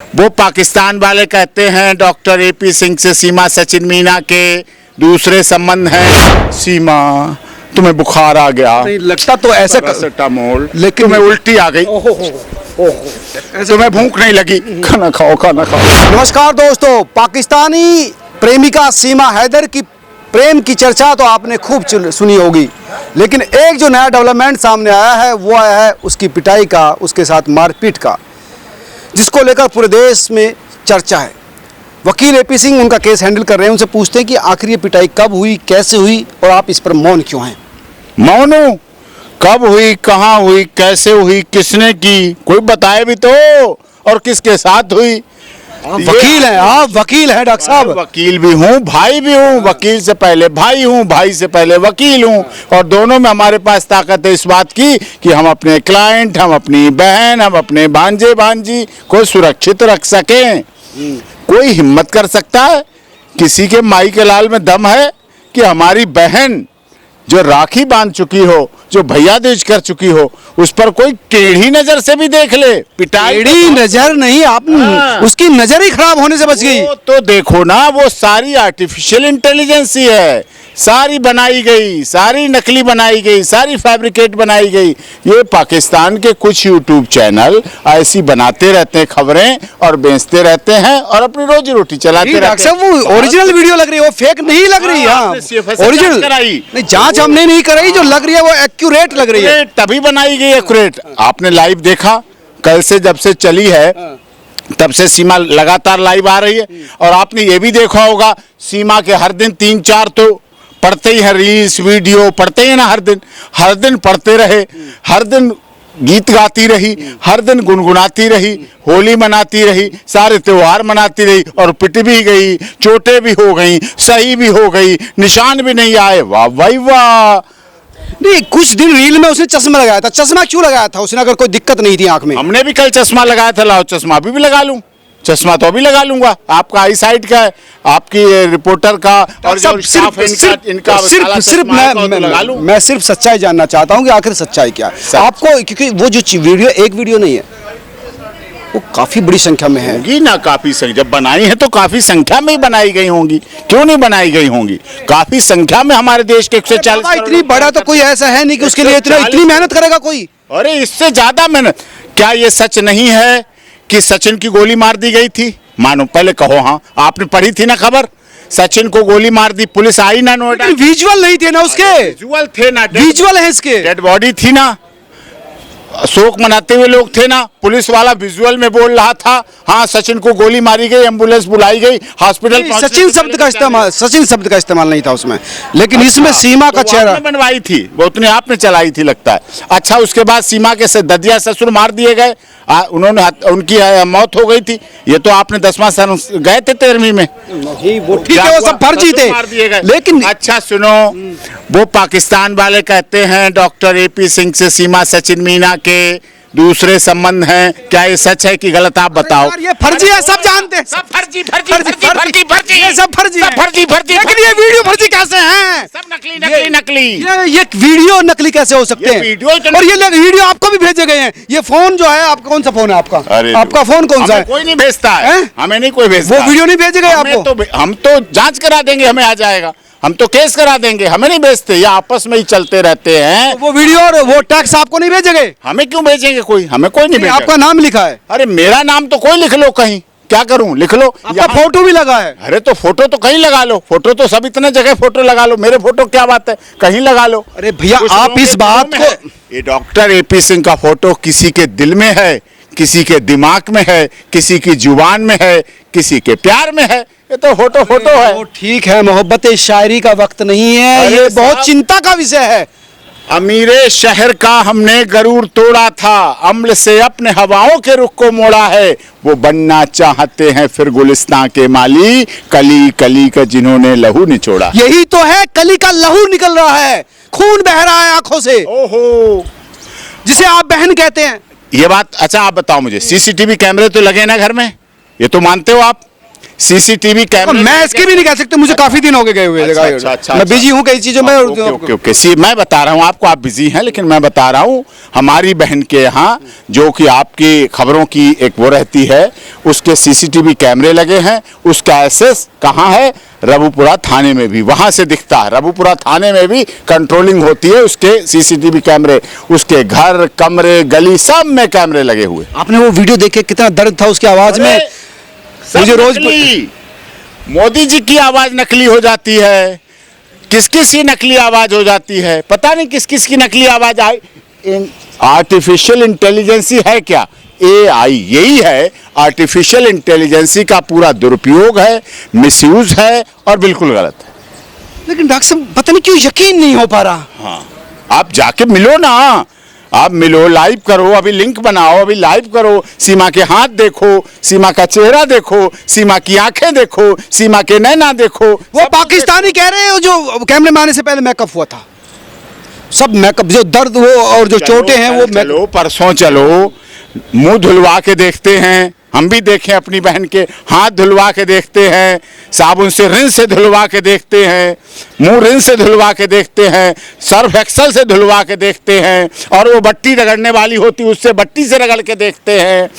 वो पाकिस्तान वाले कहते हैं डॉक्टर एपी सिंह से सीमा सचिन मीना के दूसरे संबंध हैं। सीमा तुम्हें बुखार आ गया, नहीं लगता तो ऐसे पैरासिटामोल, लेकिन तुम्हें उल्टी आ गई, तुम्हें भूख नहीं लगी, खाना खाओ खाना खाओ। नमस्कार दोस्तों, पाकिस्तानी प्रेमिका सीमा हैदर की प्रेम की चर्चा तो आपने खूब सुनी होगी, लेकिन एक जो नया डेवलपमेंट सामने आया है वो आया है उसकी पिटाई का, उसके साथ मारपीट का, जिसको लेकर पूरे देश में चर्चा है। वकील एपी सिंह उनका केस हैंडल कर रहे हैं, उनसे पूछते हैं कि आखिर ये पिटाई कब हुई, कैसे हुई और आप इस पर मौन क्यों हैं। मौन हूं? कब हुई, कहाँ हुई, कैसे हुई, किसने की, कोई बताए भी तो, और किसके साथ हुई। वकील हैं आप, वकील हैं डॉक्टर साहब। वकील भी हूँ, भाई भी हूँ, वकील से पहले भाई हूँ, भाई से पहले वकील हूँ, और दोनों में हमारे पास ताकत है इस बात की कि हम अपने क्लाइंट, हम अपनी बहन, हम अपने भांजे भांजी को सुरक्षित रख सकें। कोई हिम्मत कर सकता है, किसी के माई के लाल में दम है कि हमारी बहन जो राखी बांध चुकी हो, जो भैया दूज कर चुकी हो, उस पर कोई टेढ़ी नजर से भी देख ले, पिटाई। टेढ़ी नजर नहीं, आप उसकी नजर ही खराब होने से बच गई। तो देखो ना, वो सारी आर्टिफिशियल इंटेलिजेंस ही है, सारी बनाई गई, सारी नकली बनाई गई, सारी फैब्रिकेट बनाई गई। ये पाकिस्तान के कुछ यूट्यूब चैनल ऐसी बनाते रहते हैं खबरें और बेचते रहते हैं और अपनी रोजी रोटी चलाते रहते हैं। वो ओरिजिनल वीडियो लग रही है, वो फेक नहीं लग रही है। ओरिजिनल नहीं, जांच हमने नहीं कराई, जो लग रही है वो एक्यूरेट लग रही है, तभी बनाई गई एक्यूरेट। आपने लाइव देखा, कल से जब से चली है तब से सीमा लगातार लाइव आ रही है, और आपने ये भी देखा होगा सीमा के हर दिन 3-4 तो पढ़ते ही है, रील्स वीडियो पढ़ते ही ना, हर दिन पढ़ते रहे, हर दिन गीत गाती रही, हर दिन गुनगुनाती रही, होली मनाती रही, सारे त्योहार मनाती रही, और पिट भी गई, चोटें भी हो गई, सही भी हो गई, निशान भी नहीं आए। वाह भाई वाह। नहीं, कुछ दिन रील में उसने चश्मा लगाया था। चश्मा क्यों लगाया था उसने, अगर कोई दिक्कत नहीं थी आंख में? हमने भी कल चश्मा लगाया था, लाओ चश्मा अभी भी लगा लूं, चश्मा तो अभी लगा लूंगा। आपका आई साइट का है, आपकी रिपोर्टर का, और जो स्टाफ इनका मैं सिर्फ सच्चाई जानना चाहता हूं कि आखिर सच्चाई क्या है आपको, क्योंकि वो जो वीडियो एक वीडियो नहीं है, वो काफी बड़ी संख्या में है। होगी ना, काफी संख्या जब बनाई है तो काफी संख्या में ही बनाई गई होंगी, क्यों नहीं बनाई गई होंगी, काफी संख्या में हमारे देश के 140। इतनी बड़ा तो कोई ऐसा है नहीं कि उसके लिए इतनी मेहनत करेगा कोई। अरे इससे ज्यादा मेहनत। क्या ये सच नहीं है कि सचिन की गोली मार दी गई थी? मानो पहले कहो, हाँ आपने पढ़ी थी ना खबर, सचिन को गोली मार दी, पुलिस आई ना नोएडा। विजुअल नहीं थे ना उसके, विजुअल थे ना, विजुअल है इसके, डेड बॉडी थी ना, शोक मनाते हुए लोग थे ना, पुलिस वाला विजुअल में बोल रहा था हाँ सचिन को गोली मारी गई, एम्बुलेंस बुलाई गई, हॉस्पिटल। सचिन शब्द का इस्तेमाल नहीं था उसमें, लेकिन इसमें सीमा का चेहरा बनवाई थी, वो उतने आपने चलाई थी लगता है। अच्छा, उसके बाद सीमा के ददिया ससुर मार दिए गए, उनकी मौत हो गई थी। ये तो आपने 10वां साल गए थे 13वीं में, वो ठीक है, वो सब फर्जी थे। लेकिन अच्छा सुनो, वो पाकिस्तान वाले कहते हैं डॉक्टर एपी सिंह से सीमा सचिन मीना के दूसरे संबंध हैं। क्या ये सच है कि गलत, आप बताओ। ये फर्जी है, सब जानते हैं, सब फर्जी फर्जी फर्जी फर्जी फर्जी, ये सब फर्जी है, फर्जी फर्जी। लेकिन ये वीडियो फर्जी कैसे हैं? सब नकली नकली नकली। ये वीडियो नकली कैसे हो सकते हैं? और ये वीडियो आपको भी भेजे गए हैं। ये फोन जो है आपका, कौन सा फोन है आपका? आपका फोन कौन सा है? कोई नहीं भेजता है, हमें नहीं कोई भेजता। वो वीडियो नहीं भेजे गए आपको? हम तो जांच करा देंगे, हमें आ जाएगा, हम तो केस करा देंगे, हमें नहीं भेजते, ये आपस में ही चलते रहते हैं। वो वीडियो और वो टैक्स आपको नहीं भेजे गए? हमें क्यों भेजेंगे, कोई हमें कोई नहीं भेजेगा। आपका नाम लिखा है? अरे मेरा नाम तो कोई लिख लो कहीं, क्या करूं, लिख लो। आपका फोटो भी लगा है? अरे तो फोटो तो कहीं लगा लो, फोटो तो सब इतने जगह फोटो लगा लो, मेरे फोटो क्या बात है, कहीं लगा लो। अरे भैया आप इस बात को, ये डॉक्टर एपी सिंह का फोटो किसी के दिल में है, किसी के दिमाग में है, किसी की जुबान में है, किसी के प्यार में है। ये तो फोटो है। ठीक है, मोहब्बत शायरी का वक्त नहीं है, ये बहुत चिंता का विषय है। अमीरे शहर का हमने गरूर तोड़ा था, अम्ल से अपने हवाओं के रुख को मोड़ा है। वो बनना चाहते हैं फिर गुलिस्तान के माली, कली कली का जिन्होंने लहू निचोड़ा। यही तो है, कली का लहू निकल रहा है, खून बह रहा है आंखों से, ओहो, जिसे आप बहन कहते हैं। ये बात, अच्छा आप बताओ मुझे, सीसीटीवी कैमरे तो लगे ना घर में, ये तो मानते हो आप? सीसीटीवी कैमरे मैं इसके भी नहीं कह सकते, मुझे काफी दिन हो गए हुए अच्छा, मैं बिजी हूँ कई चीजों में। ओके सी मैं बता रहा हूँ आपको, आप बिजी हैं, लेकिन मैं बता रहा हूँ हमारी बहन के यहाँ जो कि आपकी खबरों की एक वो रहती है, उसके सीसीटीवी कैमरे लगे हैं। उसका एक्सेस कहाँ है? रबुपुरा थाने में भी, वहां से दिखता है। रबुपुरा थाने में भी कंट्रोलिंग होती है उसके सीसीटीवी कैमरे, उसके घर, कमरे, गली सब में कैमरे लगे हुए। आपने वो वीडियो देखे, कितना दर्द था उसकी आवाज में। मुझे रोज मोदी जी की आवाज नकली हो जाती है, किस किस की नकली आवाज हो जाती है, पता नहीं किस किस की नकली आवाज आई। आर्टिफिशियल इंटेलिजेंसी है क्या? AI यही है। आर्टिफिशियल इंटेलिजेंसी का पूरा दुरुपयोग है, मिसयूज है और बिल्कुल गलत है। लेकिन डॉक्टर साहब पता नहीं क्यों यकीन नहीं हो पा रहा। हाँ, आप जाके मिलो ना, आप मिलो, लाइव करो, अभी लिंक बनाओ, अभी लाइव करो, सीमा के हाथ देखो, सीमा का चेहरा देखो, सीमा की आंखें देखो, सीमा के नैना देखो। वो पाकिस्तानी कह रहे हो जो कैमरे में आने से पहले मेकअप हुआ था, सब मेकअप, जो दर्द वो और जो चोटें हैं वो चलो परसों चलो, मुंह धुलवा के देखते हैं, हम भी देखें अपनी बहन के हाथ धुलवा के देखते हैं, साबुन से रिन से धुलवा के देखते हैं, मुंह रिन से धुलवा के देखते हैं, सर्फ एक्सल से धुलवा के देखते हैं, और वो बट्टी रगड़ने वाली होती उससे बट्टी से रगड़ के देखते हैं,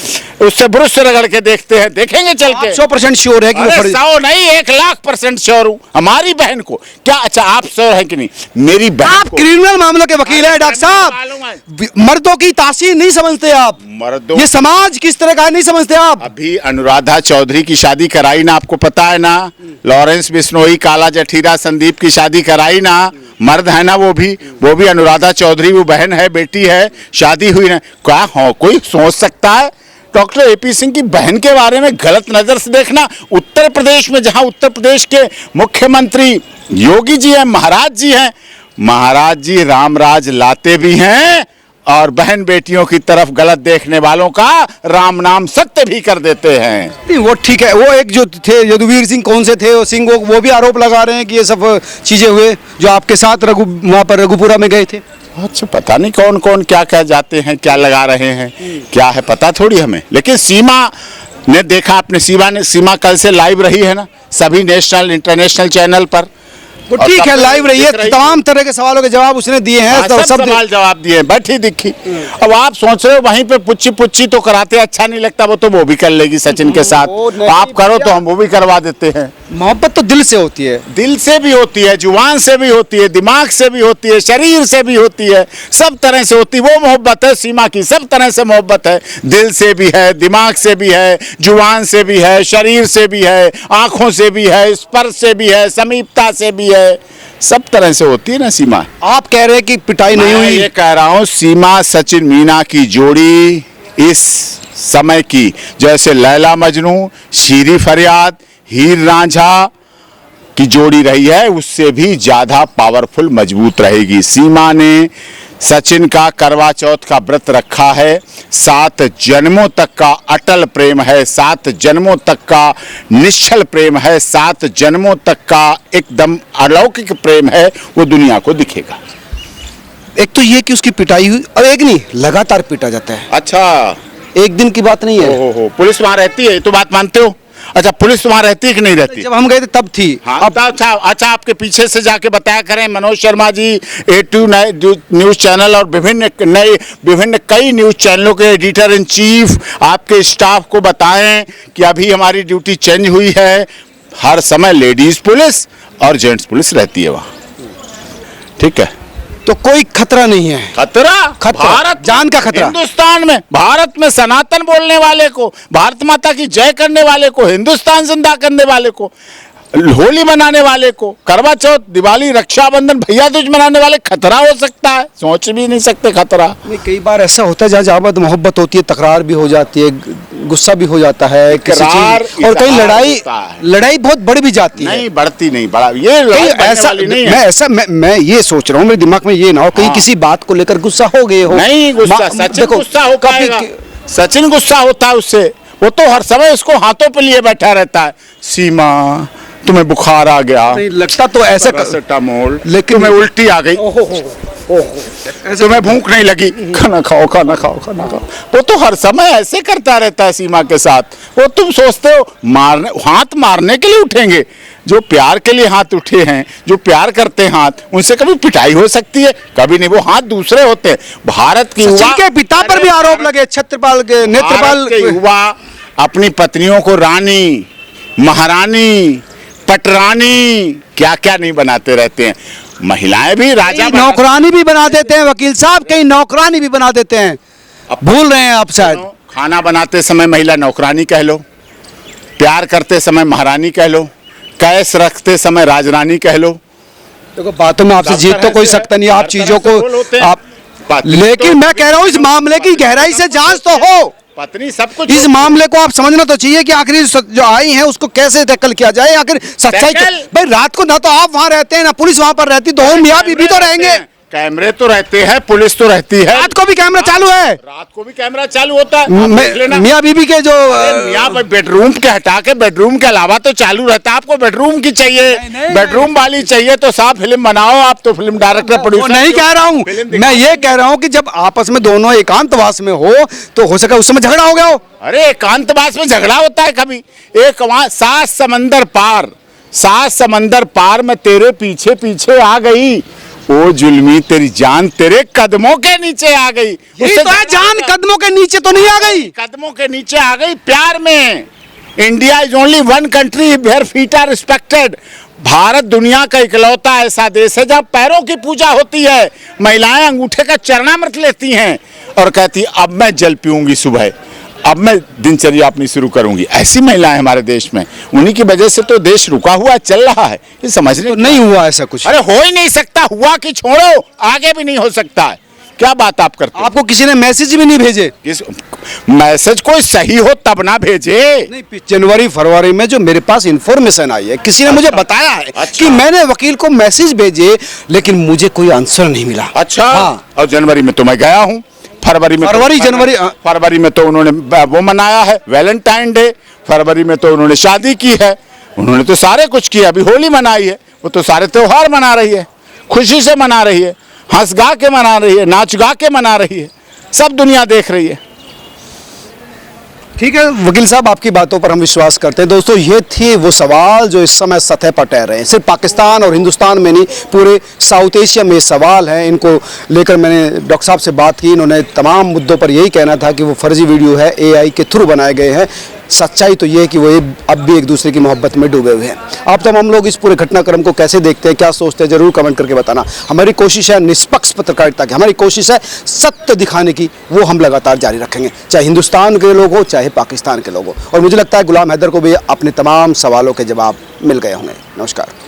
उससे ब्रश से रगड़ के देखते हैं। देखेंगे चल के। 100% श्योर है कि वो 100 नहीं 1,00,000% श्योर हूँ हमारी बहन को। क्या अच्छा आप श्योर है कि नहीं? मेरी बहन आप क्रिमिनल मामलों के वकील हैं डॉक्टर साहब, मर्दों की तासीर नहीं समझते आप, मर्दों ये समाज किस तरह का है नहीं समझते आप। अभी अनुराधा चौधरी की शादी कराई ना, आपको पता है ना? लॉरेंस बिश्नोई, काला जठीरा, संदीप की शादी कराई ना, मर्द है ना वो भी अनुराधा चौधरी, वो बहन है, बेटी है, शादी हुई ना। क्या हो कोई सोच सकता है डॉक्टर AP सिंह की बहन के बारे में गलत नजर से देखना? उत्तर प्रदेश में, जहां उत्तर प्रदेश के मुख्यमंत्री योगी जी हैं, महाराज जी हैं, महाराज जी रामराज लाते भी हैं और बहन बेटियों की तरफ गलत देखने वालों का राम नाम सत्य भी कर देते हैं। नहीं वो ठीक है, वो एक जो थे यदुवीर सिंह, कौन से थे वो सिंह, वो भी आरोप लगा रहे हैं कि ये सब चीजें हुए जो आपके साथ वहाँ पर रघुपुरा में गए थे। अच्छा, पता नहीं कौन कौन क्या क्या जाते हैं, क्या लगा रहे हैं, क्या है पता थोड़ी हमें। लेकिन सीमा ने देखा, आपने सीमा कल से लाइव रही है ना सभी नेशनल इंटरनेशनल चैनल पर। वो ठीक है, लाइव रही है, तमाम तरह के सवालों के जवाब उसने दिए हैं, सब सवाल जवाब दिए, बैठी दिखी। अब आप सोच रहे हो वहीं पे पुच्ची पुच्ची तो कराते अच्छा नहीं लगता, वो भी कर लेगी सचिन के साथ। आप करो तो हम वो भी करवा देते हैं। मोहब्बत तो दिल से होती है, दिल से भी होती है, जुबान से भी होती है, दिमाग से भी होती है, शरीर से भी होती है, सब तरह से होती है। वो मोहब्बत है सीमा की, सब तरह से मोहब्बत है, दिल से भी है, दिमाग से भी है, जुबान से भी है, शरीर से भी है, आंखों से भी है, स्पर्श से भी है, समीपता से भी है, सब तरह से होती है ना सीमा। आप कह रहे हैं कि पिटाई नहीं हुई? ये कह रहा हूँ सीमा सचिन मीना की जोड़ी इस समय की, जैसे लैला मजनू, शीरी फरियाद, हीर रांझा की जोड़ी रही है, उससे भी ज्यादा पावरफुल मजबूत रहेगी। सीमा ने सचिन का करवा चौथ का व्रत रखा है, 7 जन्मों तक का अटल प्रेम है, 7 जन्मों तक का निश्चल प्रेम है, 7 जन्मों तक का एकदम अलौकिक प्रेम है, वो दुनिया को दिखेगा। एक तो ये कि उसकी पिटाई हुई, और एक नहीं, लगातार पीटा जाता है। अच्छा, एक दिन की बात नहीं है। हो पुलिस वहां रहती है, ये तो बात मानते हो? अच्छा, पुलिस वहां रहती है कि नहीं रहती? जब हम गए थे तब थी। हाँ, अब अच्छा आपके पीछे से जाके बताया करें Manoj Sharma ji, A2 news channel और विभिन्न कई न्यूज चैनलों के एडिटर इन चीफ आपके स्टाफ को बताएं कि अभी हमारी ड्यूटी चेंज हुई है, हर समय लेडीज पुलिस और जेंट्स पुलिस रहती है वहां। ठीक है, तो कोई खतरा नहीं है। खतरा भारत, जान का खतरा। हिंदुस्तान में, भारत में सनातन बोलने वाले को, भारत माता की जय करने वाले को, हिंदुस्तान जिंदा करने वाले को, होली मनाने वाले को, करवा चौथ, दिवाली, रक्षाबंधन, भैया दूज मनाने वाले खतरा हो सकता है? सोच भी नहीं सकते खतरा। नहीं, कई बार ऐसा होता है जहाँ मोहब्बत होती है, तकरार भी हो जाती है, गुस्सा भी हो जाता है किसी चीज, और कहीं लड़ाई बहुत बढ़ भी जाती है। नहीं, बढ़ती नहीं, बड़ा ये ऐसा नहीं, मैं ये सोच रहा हूँ, मेरे दिमाग में ये ना हो कहीं किसी बात को लेकर गुस्सा हो गए हो। नहीं, गुस्सा सचिन गुस्सा हो पाएगा, सचिन गुस्सा होता है उससे, वो तो हर समय उसको हाथों पे लिए बैठा रहता है। सीमा तुम्हें बुखार आ गया, नहीं लगता तो ऐसे पैरासिटामोल, लेकिन- तुम्हें उल्टी आ गई, तुम्हें भूख नहीं लगी, खाना खाओ खाना खाओ खाना खाओ। वो तो हर समय ऐसे करता रहता है सीमा के साथ। वो तुम सोचते हो मारने, हाथ मारने के लिए उठेंगे? जो प्यार के लिए हाथ उठे हैं, जो प्यार करते हैं हाथ, उनसे कभी पिटाई हो सकती है? कभी नहीं। वो हाथ दूसरे होते हैं। भारत की सचिन युवा के पिता पर भी आरोप लगे, छत्रपाल के नेत्रपाल भारत के युवा अपनी पत्नियों को रानी, महारानी, पटरानी, क्या क्या नहीं बनाते रहते हैं। महिलाएं भी राजा कई नौकरानी भी बना देते हैं वकील साहब, कई नौकरानी भी बना देते हैं। भूल रहे हैं आप शायद। खाना बनाते समय महिला नौकरानी कह लो, प्यार करते समय महारानी कह लो, कैश रखते समय राजरानी कह लो। देखो बातों में आपसे जीत तो कोई सकता नहीं, आप चीजों को आप, लेकिन मैं कह रहा हूँ इस मामले की गहराई से जांच तो हो। पत्नी सब कुछ, इस मामले को आप समझना तो चाहिए कि आखिर जो आई हैं उसको कैसे टैकल किया जाए, आखिर सच्चाई भाई रात को ना तो आप वहां रहते हैं ना पुलिस वहां पर रहती, तो मियां बीबी तो रहेंगे। कैमरे तो रहते हैं, पुलिस तो रहती है, रात को भी कैमरा चालू है, रात को भी कैमरा चालू होता है। मियां बीबी के जो मियां बेडरूम के हटा के बेडरूम के अलावा तो चालू रहता है। आपको बेडरूम की चाहिए, बेडरूम वाली चाहिए तो साफ फिल्म बनाओ। आप तो फिल्म डायरेक्टर प्रोड्यूसर नहीं कह रहा हूँ मैं, ये कह रहा हूँ कि जब आपस में दोनों एकांतवास में हो तो हो सके उस समय झगड़ा हो गया हो। अरे एकांतवास में झगड़ा होता है कभी? एक वहां 7 समंदर पार, 7 समंदर पार में तेरे पीछे पीछे आ गई, ओ जुल्मी तेरी जान तेरे कदमों के नीचे आ गई। उससे तो जान कदमों के नीचे तो नहीं आ गई, कदमों के नीचे आ गई प्यार में। India is only one country where feet are respected. Bharat दुनिया का इकलौता ऐसा देश है जहाँ पैरों की पूजा होती है। महिलाएं अंगूठे का चरणामृत लेती हैं और कहती अब मैं जल पीऊंगी सुबह, अब मैं दिनचर्या अपनी शुरू करूंगी। ऐसी महिलाएं हमारे देश में, उन्हीं की वजह से तो देश रुका हुआ चल रहा है। ये समझने तो नहीं हुआ ऐसा कुछ। अरे हो ही नहीं सकता, हुआ कि छोड़ो, आगे भी नहीं हो सकता है। क्या बात आप करते हो? आपको किसी ने मैसेज भी नहीं भेजे? मैसेज कोई सही हो तब ना भेजे। नहीं, जनवरी फरवरी में जो मेरे पास इंफॉर्मेशन आई है, किसी ने मुझे बताया है कि मैंने वकील को मैसेज भेजे लेकिन मुझे कोई आंसर नहीं मिला। अच्छा हाँ। और जनवरी में तो मैं गया हूँ, फरवरी में तो उन्होंने वो मनाया है वैलेंटाइन डे, फरवरी में तो उन्होंने शादी की है, उन्होंने तो सारे कुछ किया। अभी होली मनाई है, वो तो सारे त्योहार मना रही है, खुशी से मना रही है, हंस गा के मना रही है, नाच गा के मना रही है, सब दुनिया देख रही है। ठीक है वकील साहब, आपकी बातों पर हम विश्वास करते हैं। दोस्तों ये थे वो सवाल जो इस समय सतह पर तैर रहे हैं। सिर्फ पाकिस्तान और हिंदुस्तान में नहीं, पूरे साउथ एशिया में ये सवाल हैं। इनको लेकर मैंने डॉक्टर साहब से बात की, इन्होंने तमाम मुद्दों पर यही कहना था कि वो फर्जी वीडियो है, AI के थ्रू बनाए गए हैं। सच्चाई तो ये है कि वो अब भी एक दूसरे की मोहब्बत में डूबे हुए हैं। आप तब हम लोग इस पूरे घटनाक्रम को कैसे देखते हैं, क्या सोचते हैं, जरूर कमेंट करके बताना। हमारी कोशिश है निष्पक्ष पत्रकारिता की, हमारी कोशिश है सत्य दिखाने की, वो हम लगातार जारी रखेंगे, चाहे हिंदुस्तान के लोग हो चाहे पाकिस्तान के लोग हो। और मुझे लगता है गुलाम हैदर को भी अपने तमाम सवालों के जवाब मिल गए होंगे। नमस्कार।